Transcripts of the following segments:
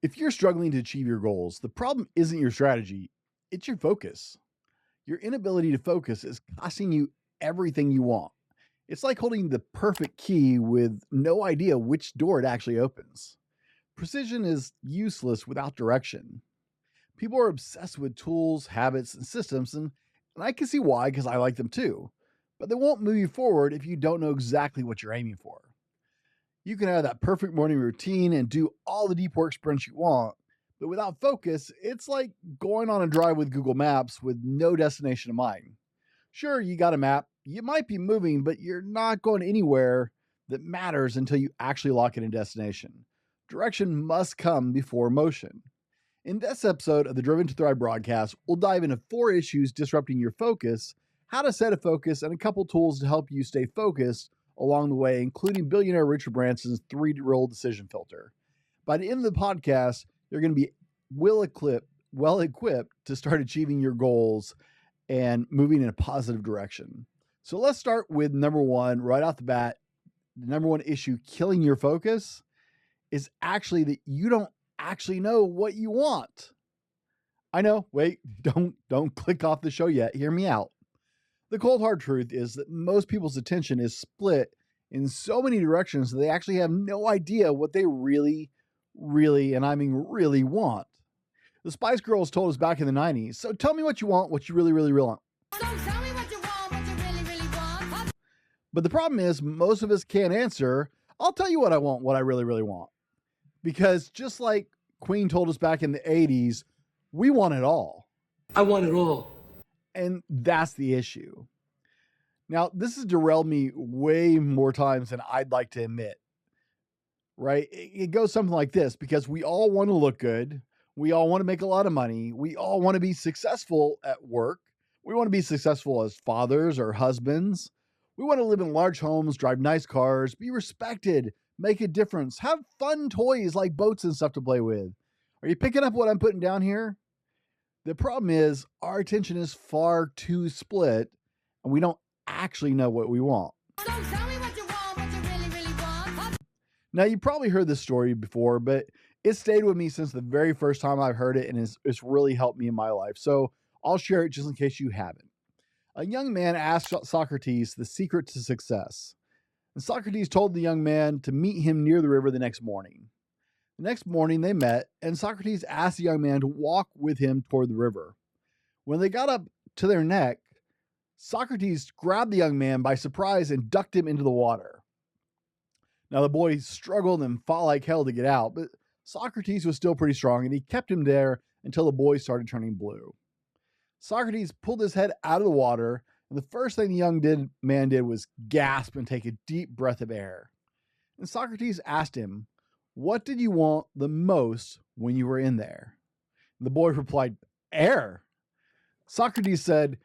If you're struggling to achieve your goals, the problem isn't your strategy, it's your focus. Your inability to focus is costing you everything you want. It's like holding the perfect key with no idea which door it actually opens. Precision is useless without direction. People are obsessed with tools, habits, and systems, and I can see why because I like them too. But they won't move you forward if you don't know exactly what you're aiming for. You can have that perfect morning routine and do all the deep work sprints you want, but without focus, it's like going on a drive with Google Maps with no destination in mind. Sure, you got a map, you might be moving, but you're not going anywhere that matters until you actually lock in a destination. Direction must come before motion. In this episode of the Driven to Thrive broadcast, we'll dive into 4 issues disrupting your focus, how to set a focus, and a couple tools to help you stay focused along the way, including billionaire Richard Branson's 3-role decision filter. By the end of the podcast, you're going to be well equipped to start achieving your goals and moving in a positive direction. So let's start with number 1 right off the bat. The number 1 issue killing your focus is actually that you don't actually know what you want. I know, wait, don't click off the show yet. Hear me out. The cold hard truth is that most people's attention is split in so many directions that they actually have no idea what they really, and I mean really want. The Spice Girls told us back in the 90s, so tell me what you want, what you really want. So tell me what you want, what you really want. But the problem is most of us can't answer, I'll tell you what I want, what I really want. Because just like Queen told us back in the 80s, we want it all. I want it all. And that's the issue. Now, this has derailed me way more times than I'd like to admit, right? It goes something like this, because we all want to look good. We all want to make a lot of money. We all want to be successful at work. We want to be successful as fathers or husbands. We want to live in large homes, drive nice cars, be respected, make a difference, have fun toys like boats and stuff to play with. Are you picking up what I'm putting down here? The problem is our attention is far too split and we don't actually know what we want. So tell me what you want, what you really want. Now, you probably heard this story before, but it stayed with me since the very first time I've heard it, and it's really helped me in my life. So I'll share it just in case you haven't. A young man asked Socrates the secret to success. And Socrates told the young man to meet him near the river the next morning. The next morning they met, and Socrates asked the young man to walk with him toward the river. When they got up to their neck, Socrates grabbed the young man by surprise and ducked him into the water. Now the boy struggled and fought like hell to get out, but Socrates was still pretty strong, and he kept him there until the boy started turning blue. Socrates pulled his head out of the water, and the first thing the young man did was gasp and take a deep breath of air. And Socrates asked him, "What did you want the most when you were in there?" And the boy replied, "Air." Socrates said,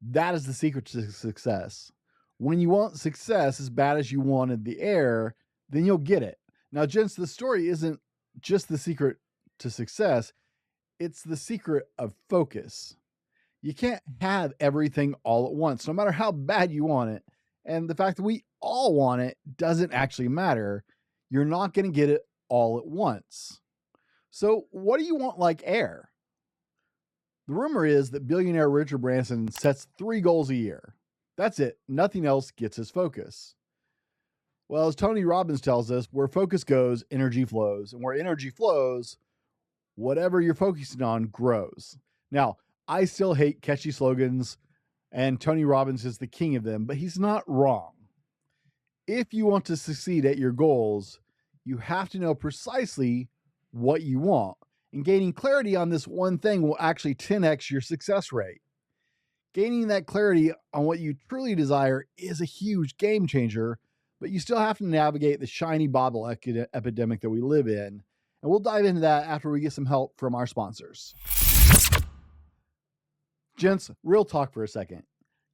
"That is the secret to success. When you want success as bad as you wanted the air, then you'll get it." Now, gents, the story isn't just the secret to success. It's the secret of focus. You can't have everything all at once, no matter how bad you want it. And the fact that we all want it doesn't actually matter. You're not going to get it all at once. So what do you want like air? The rumor is that billionaire Richard Branson sets 3 goals a year. That's it. Nothing else gets his focus. Well, as Tony Robbins tells us, where focus goes, energy flows. And where energy flows, whatever you're focusing on grows. Now, I still hate catchy slogans, and Tony Robbins is the king of them, but he's not wrong. If you want to succeed at your goals, you have to know precisely what you want. And gaining clarity on this one thing will actually 10x your success rate. Gaining that clarity on what you truly desire is a huge game changer, but you still have to navigate the shiny bauble epidemic that we live in. And we'll dive into that after we get some help from our sponsors. Gents, real talk for a second.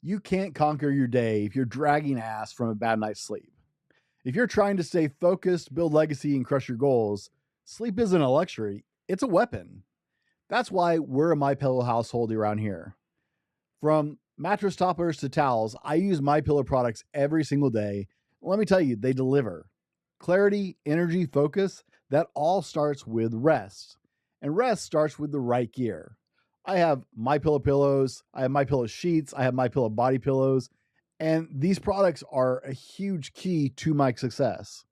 You can't conquer your day if you're dragging ass from a bad night's sleep. If you're trying to stay focused, build legacy, and crush your goals, sleep isn't a luxury, it's a weapon. That's why we're a MyPillow household around here. From mattress toppers to towels, I use MyPillow products every single day. Let me tell you, they deliver. Clarity, energy, focus, That all starts with rest. And rest starts with the right gear. I have MyPillow pillows, I have MyPillow sheets, I have MyPillow body pillows, and these products are a huge key to my success.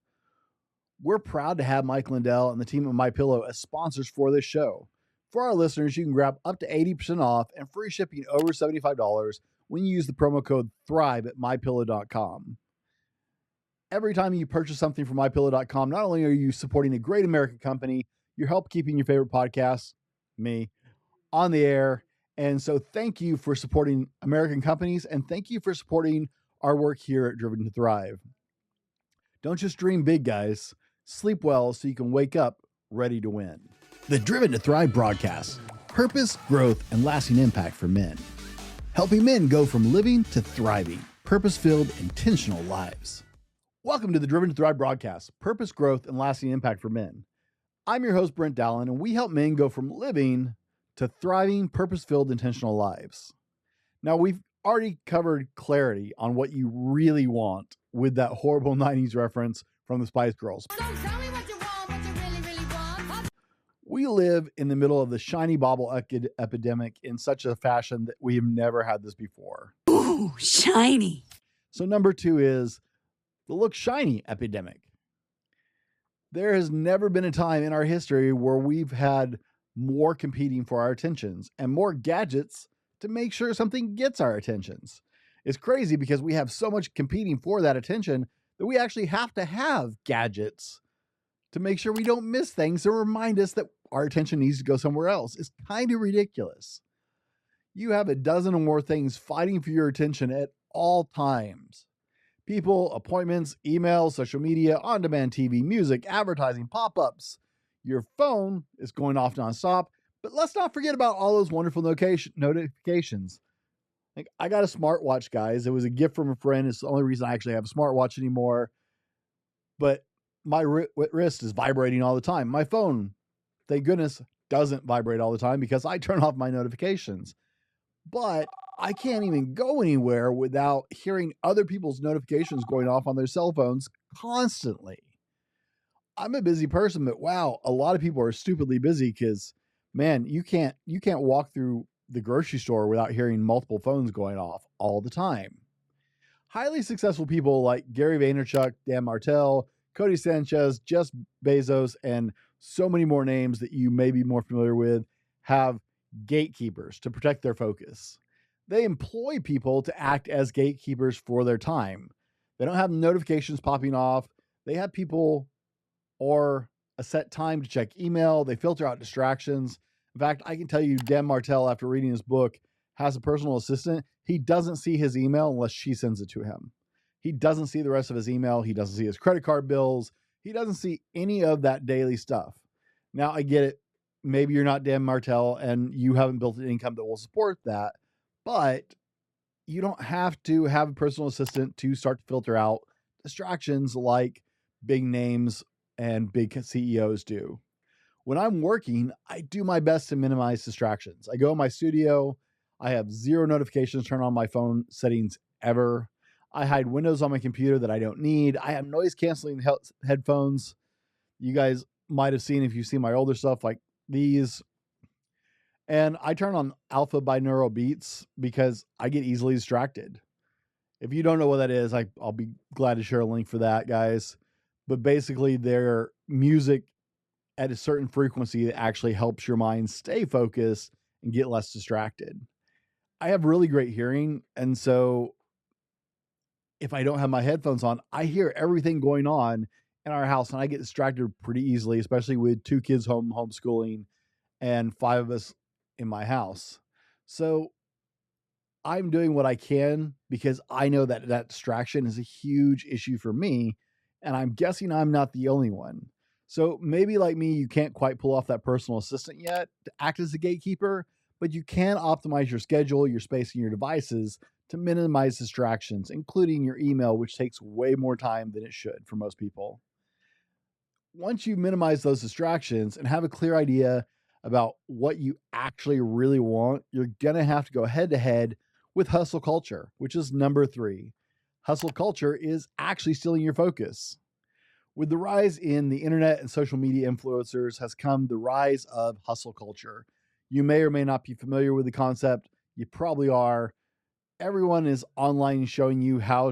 We're proud to have Mike Lindell and the team at MyPillow as sponsors for this show. For our listeners, you can grab up to 80% off and free shipping over $75 when you use the promo code THRIVE at mypillow.com. Every time you purchase something from mypillow.com, not only are you supporting a great American company, you're helping keeping your favorite podcast, me, on the air. And so thank you for supporting American companies, and thank you for supporting our work here at Driven to Thrive. Don't just dream big, guys. Sleep well so you can wake up ready to win. The Driven to Thrive broadcast: purpose, growth, and lasting impact for men. Helping men go from living to thriving, purpose-filled, intentional lives. Welcome to the Driven to Thrive broadcast: purpose, growth, and lasting impact for men. I'm your host, Brent Dallin, and we help men go from living to thriving, purpose-filled, intentional lives. Now, we've already covered clarity on what you really want with that horrible 90s reference from the Spice Girls. So tell me what you want, what you really, really want. We live in the middle of the shiny bauble epidemic in such a fashion that we have never had this before. Ooh, shiny. So number 2 is the look shiny epidemic. There has never been a time in our history where we've had more competing for our attentions and more gadgets to make sure something gets our attentions. It's crazy because we have so much competing for that attention that we actually have to have gadgets to make sure we don't miss things and remind us that our attention needs to go somewhere else. It's kind of ridiculous. You have a dozen or more things fighting for your attention at all times. People, appointments, emails, social media, on-demand TV, music, advertising, pop-ups. Your phone is going off nonstop, but let's not forget about all those wonderful notifications. Like, I got a smartwatch, guys. It was a gift from a friend. It's the only reason I actually have a smartwatch anymore. But my wrist is vibrating all the time. My phone, thank goodness, doesn't vibrate all the time because I turn off my notifications. But I can't even go anywhere without hearing other people's notifications going off on their cell phones constantly. I'm a busy person, but wow, a lot of people are stupidly busy because, man, you can't walk through the grocery store without hearing multiple phones going off all the time. Highly successful people like Gary Vaynerchuk, Dan Martell, Cody Sanchez, Jeff Bezos, and so many more names that you may be more familiar with have gatekeepers to protect their focus. They employ people to act as gatekeepers for their time. They don't have notifications popping off. They have people or a set time to check email. They filter out distractions. In fact, I can tell you Dan Martell, after reading his book, has a personal assistant. He doesn't see his email unless she sends it to him. He doesn't see the rest of his email. He doesn't see his credit card bills. He doesn't see any of that daily stuff. Now, I get it. Maybe you're not Dan Martell and you haven't built an income that will support that, but you don't have to have a personal assistant to start to filter out distractions like big names and big CEOs do. When I'm working, I do my best to minimize distractions. I go in my studio. I have 0 notifications turned on my phone settings ever. I hide windows on my computer that I don't need. I have noise canceling headphones. You guys might have seen, if you've seen my older stuff, like these. And I turn on alpha binaural beats because I get easily distracted. If you don't know what that is, I'll be glad to share a link for that, guys. But basically, they're music at a certain frequency that actually helps your mind stay focused and get less distracted. I have really great hearing, and so if I don't have my headphones on, I hear everything going on in our house, and I get distracted pretty easily, especially with 2 kids homeschooling and 5 of us in my house. So I'm doing what I can because I know that distraction is a huge issue for me, and I'm guessing I'm not the only one. So maybe like me, you can't quite pull off that personal assistant yet to act as a gatekeeper, but you can optimize your schedule, your space, and your devices to minimize distractions, including your email, which takes way more time than it should for most people. Once you minimize those distractions and have a clear idea about what you actually really want, you're going to have to go head to head with hustle culture, which is number 3. Hustle culture is actually stealing your focus. With the rise in the internet and social media influencers has come the rise of hustle culture. You may or may not be familiar with the concept. You probably are. Everyone is online showing you how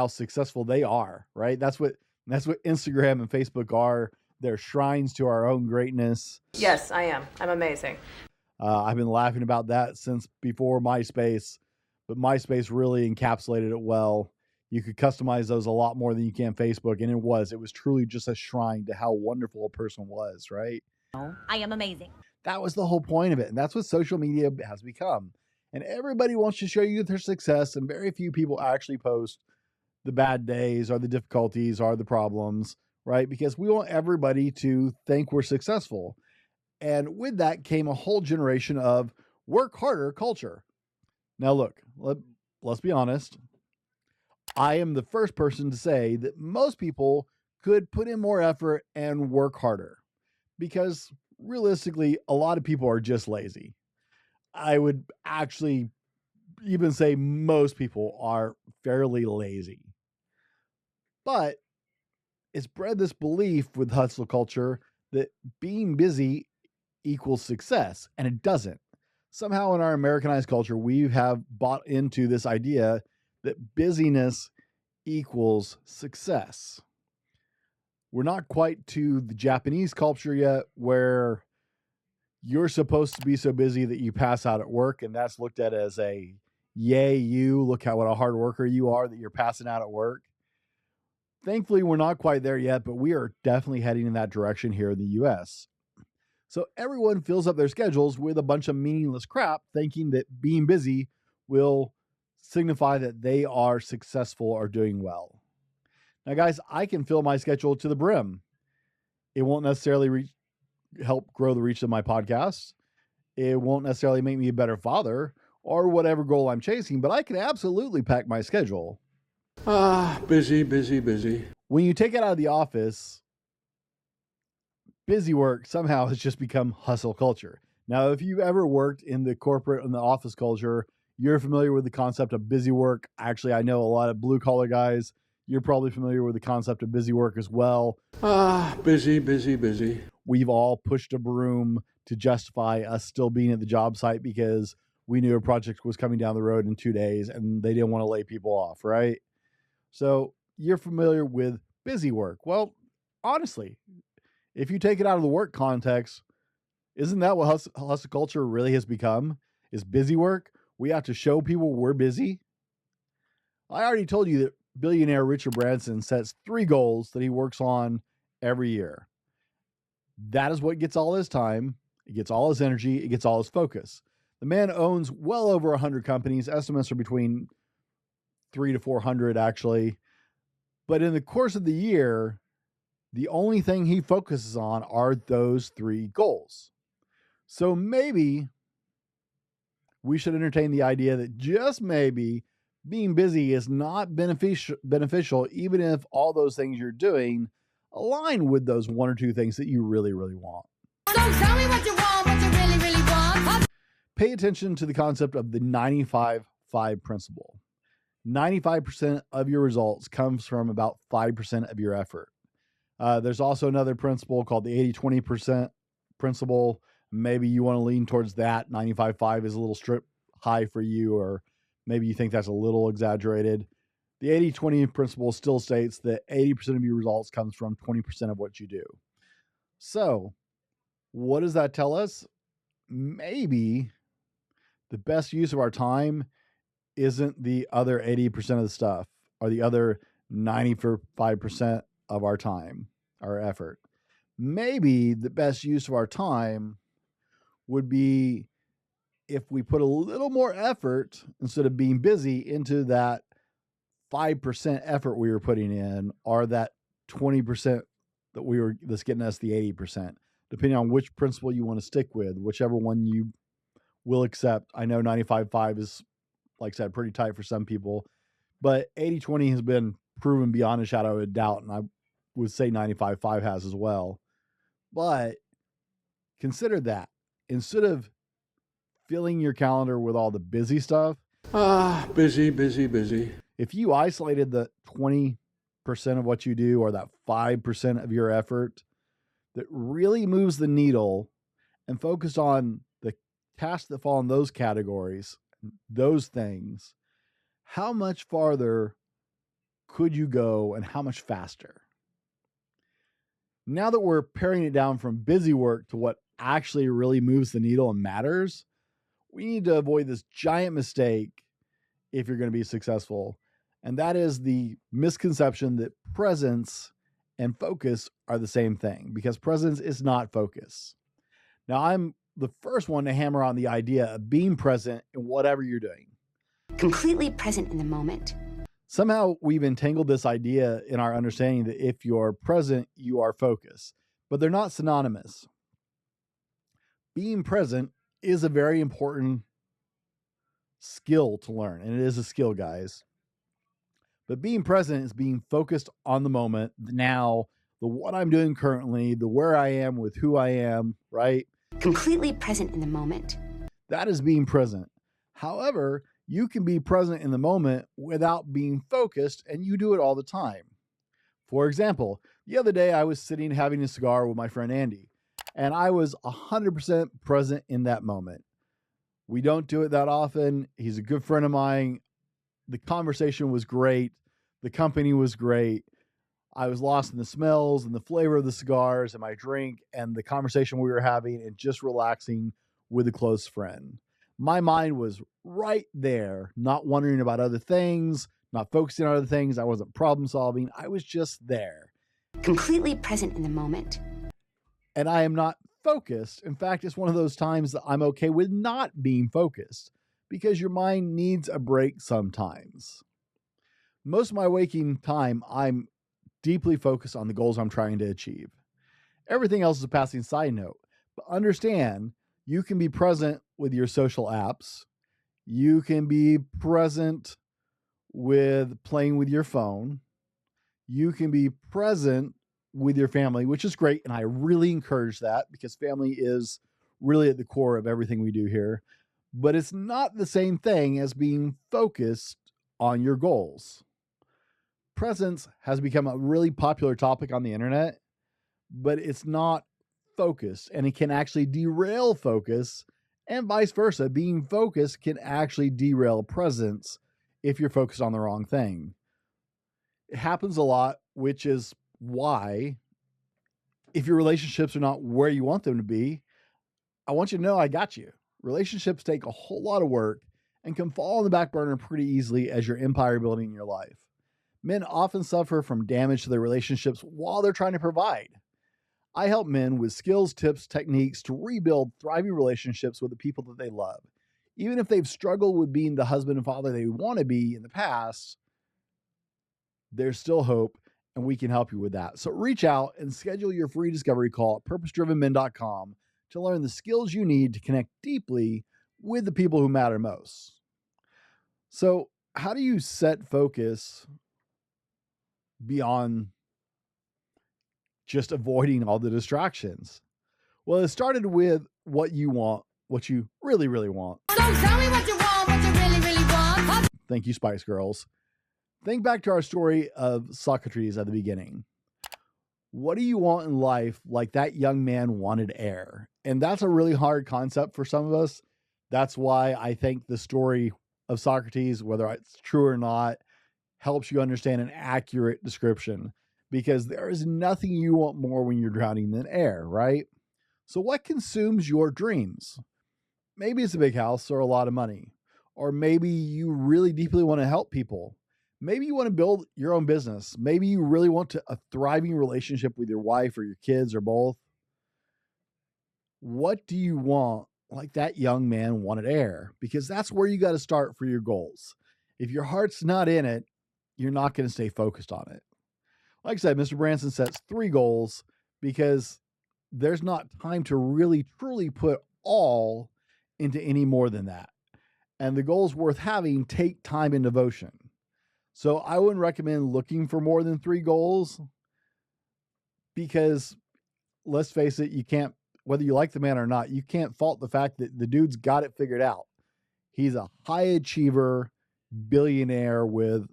successful they are, right? That's what Instagram and Facebook are. They're shrines to our own greatness. Yes, I am. I'm amazing. I've been laughing about that since before MySpace, but MySpace really encapsulated it well. You could customize those a lot more than you can Facebook, and it was truly just a shrine to how wonderful a person was, right? I am amazing. That was the whole point of it, and that's what social media has become. And everybody wants to show you their success, and very few people actually post the bad days or the difficulties or the problems, right? Because we want everybody to think we're successful. And with that came a whole generation of work harder culture. Now, look, let's be honest. I am the first person to say that most people could put in more effort and work harder because realistically, a lot of people are just lazy. I would actually even say most people are fairly lazy. But it's bred this belief with hustle culture that being busy equals success, and it doesn't. Somehow in our Americanized culture, we have bought into this idea that busyness equals success. We're not quite to the Japanese culture yet, where you're supposed to be so busy that you pass out at work, and that's looked at as a yay, you look at what a hard worker you are that you're passing out at work. Thankfully, we're not quite there yet, but we are definitely heading in that direction here in the US. So everyone fills up their schedules with a bunch of meaningless crap, thinking that being busy will signify that they are successful or doing well. Now, guys, I can fill my schedule to the brim. It won't necessarily help grow the reach of my podcast. It won't necessarily make me a better father or whatever goal I'm chasing, but I can absolutely pack my schedule. Busy, busy, busy. When you take it out of the office, busy work somehow has just become hustle culture. Now, if you've ever worked in the corporate and the office culture, you're familiar with the concept of busy work. Actually, I know a lot of blue collar guys. You're probably familiar with the concept of busy work as well. Busy, busy, busy. We've all pushed a broom to justify us still being at the job site because we knew a project was coming down the road in 2 days and they didn't want to lay people off, right? So you're familiar with busy work. Well, honestly, if you take it out of the work context, isn't that what hustle culture really has become? Is busy work? We have to show people we're busy. I already told you that billionaire Richard Branson sets 3 goals that he works on every year. That is what gets all his time. It gets all his energy. It gets all his focus. The man owns well over 100 companies. Estimates are between 300 to 400 actually. But in the course of the year, the only thing he focuses on are those 3 goals. So maybe we should entertain the idea that just maybe being busy is not beneficial, even if all those things you're doing align with those 1 or 2 things that you really, really want. So tell me what you want, what you really, really want. Pay attention to the concept of the 95-5 principle. 95% of your results comes from about 5% of your effort. There's also another principle called the 80-20% principle. Maybe you want to lean towards that. 95-5 is a little high for you, or maybe you think that's a little exaggerated. The 80-20 principle still states that 80% of your results comes from 20% of what you do. So what does that tell us? Maybe the best use of our time isn't the other 80% of the stuff, or the other 95% of our time, our effort. Maybe the best use of our time would be if we put a little more effort, instead of being busy, into that 5% effort we were putting in, or that 20% that's getting us the 80%, depending on which principle you want to stick with, whichever one you will accept. I know 95-5 is, like I said, pretty tight for some people, but 80-20 has been proven beyond a shadow of a doubt, and I would say 95-5 has as well. But consider that instead of filling your calendar with all the busy stuff, Busy, busy, busy. if you isolated the 20% of what you do, or that 5% of your effort that really moves the needle, and focus on the tasks that fall in those categories, those things, how much farther could you go and how much faster? Now that we're paring it down from busy work to what actually really moves the needle and matters, we need to avoid this giant mistake if you're going to be successful. And that is the misconception that presence and focus are the same thing, because presence is not focus. Now, I'm the first one to hammer on the idea of being present in whatever you're doing. Completely present in the moment. Somehow we've entangled this idea in our understanding that if you're present, you are focused, but they're not synonymous. Being present is a very important skill to learn, and it is a skill, guys. But being present is being focused on the moment, the now, the what I'm doing currently, the where I am with who I am, right? Completely present in the moment. That is being present. However, you can be present in the moment without being focused, and you do it all the time. For example, the other day I was sitting having a cigar with my friend Andy, and I was 100% present in that moment. We don't do it that often. He's a good friend of mine. The conversation was great. The company was great. I was lost in the smells and the flavor of the cigars and my drink and the conversation we were having and just relaxing with a close friend. My mind was right there, not wondering about other things, not focusing on other things. I wasn't problem solving. I was just there. Completely present in the moment. And I am not focused. In fact, it's one of those times that I'm okay with not being focused, because your mind needs a break sometimes. Most of my waking time, I'm deeply focused on the goals I'm trying to achieve. Everything else is a passing side note. But understand, you can be present with your social apps. You can be present with playing with your phone. You can be present with your family, which is great. And I really encourage that, because family is really at the core of everything we do here. But it's not the same thing as being focused on your goals. Presence has become a really popular topic on the internet, but it's not focused, and it can actually derail focus, and vice versa. Being focused can actually derail presence if you're focused on the wrong thing. It happens a lot, which is why, if your relationships are not where you want them to be, I want you to know I got you. Relationships take a whole lot of work and can fall on the back burner pretty easily as you're empire building in your life. Men often suffer from damage to their relationships while they're trying to provide. I help men with skills, tips, techniques to rebuild thriving relationships with the people that they love. Even if they've struggled with being the husband and father they want to be in the past, there's still hope, and we can help you with that. So reach out and schedule your free discovery call at purposedrivenmen.com to learn the skills you need to connect deeply with the people who matter most. So, how do you set focus beyond just avoiding all the distractions? Well, it started with what you want, what you really, really want. So tell me what you want, what you really, really want. Thank you, Spice Girls. Think back to our story of Socrates at the beginning. What do you want in life like that young man wanted air? And that's a really hard concept for some of us. That's why I think the story of Socrates, whether it's true or not, helps you understand an accurate description, because there is nothing you want more when you're drowning than air, right? So what consumes your dreams? Maybe it's a big house or a lot of money, or maybe you really deeply want to help people. Maybe you want to build your own business. Maybe you really want a thriving relationship with your wife or your kids or both. What do you want like that young man wanted air? Because that's where you got to start for your goals. If your heart's not in it, you're not going to stay focused on it. Like I said, Mr. Branson sets 3 goals because there's not time to really truly put all into any more than that. And the goals worth having take time and devotion. So I wouldn't recommend looking for more than 3 goals, because let's face it, you can't, whether you like the man or not, you can't fault the fact that the dude's got it figured out. He's a high achiever billionaire with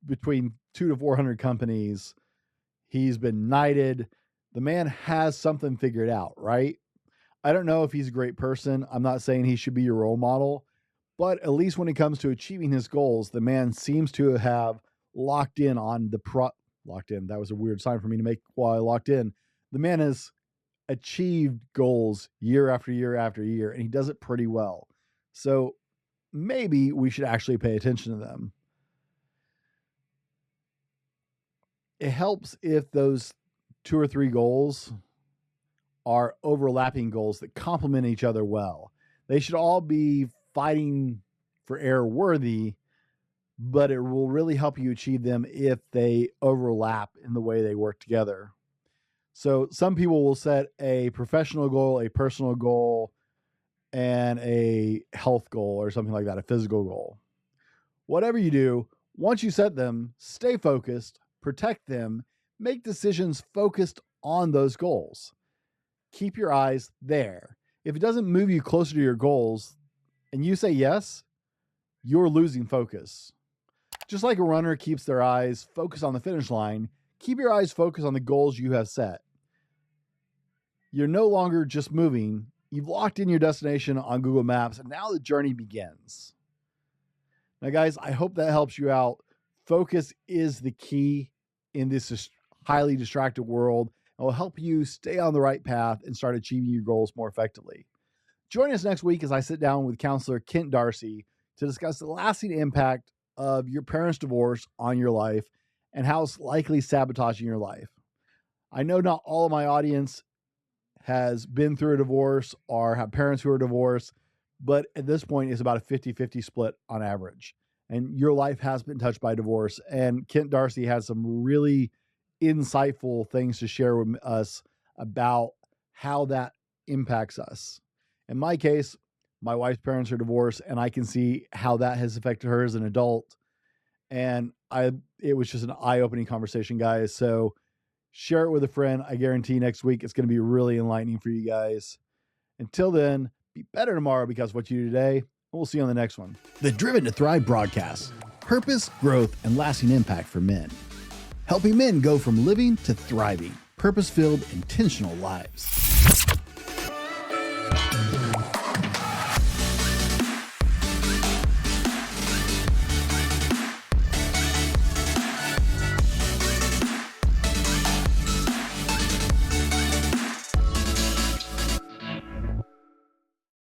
between 200 to 400 companies. He's been knighted. The man has something figured out, right? I don't know if he's a great person. I'm not saying he should be your role model, but at least when it comes to achieving his goals, the man seems to have locked in on locked in. That was a weird sign for me to make while I locked in. The man has achieved goals year after year after year, and he does it pretty well. So maybe we should actually pay attention to them. It helps if those 2 or 3 goals are overlapping goals that complement each other well. They should all be fighting for air worthy, but it will really help you achieve them if they overlap in the way they work together. So some people will set a professional goal, a personal goal, and a health goal or something like that, a physical goal. Whatever you do, once you set them, stay focused, protect them, make decisions focused on those goals. Keep your eyes there. If it doesn't move you closer to your goals and you say yes, you're losing focus. Just like a runner keeps their eyes focused on the finish line, keep your eyes focused on the goals you have set. You're no longer just moving. You've locked in your destination on Google Maps, and now the journey begins. Now, guys, I hope that helps you out. Focus is the key in this highly distracted world. It will help you stay on the right path and start achieving your goals more effectively. Join us next week as I sit down with counselor Kent Darcy to discuss the lasting impact of your parents' divorce on your life and how it's likely sabotaging your life. I know not all of my audience has been through a divorce or have parents who are divorced, but at this point it's about a 50-50 split on average. And your life has been touched by divorce. And Kent Darcy has some really insightful things to share with us about how that impacts us. In my case, my wife's parents are divorced, and I can see how that has affected her as an adult. And it was just an eye-opening conversation, guys. So share it with a friend. I guarantee next week it's going to be really enlightening for you guys. Until then, be better tomorrow because of what you do today. We'll see you on the next one. The Driven to Thrive broadcast. Purpose, growth, and lasting impact for men. Helping men go from living to thriving, purpose-filled, intentional lives.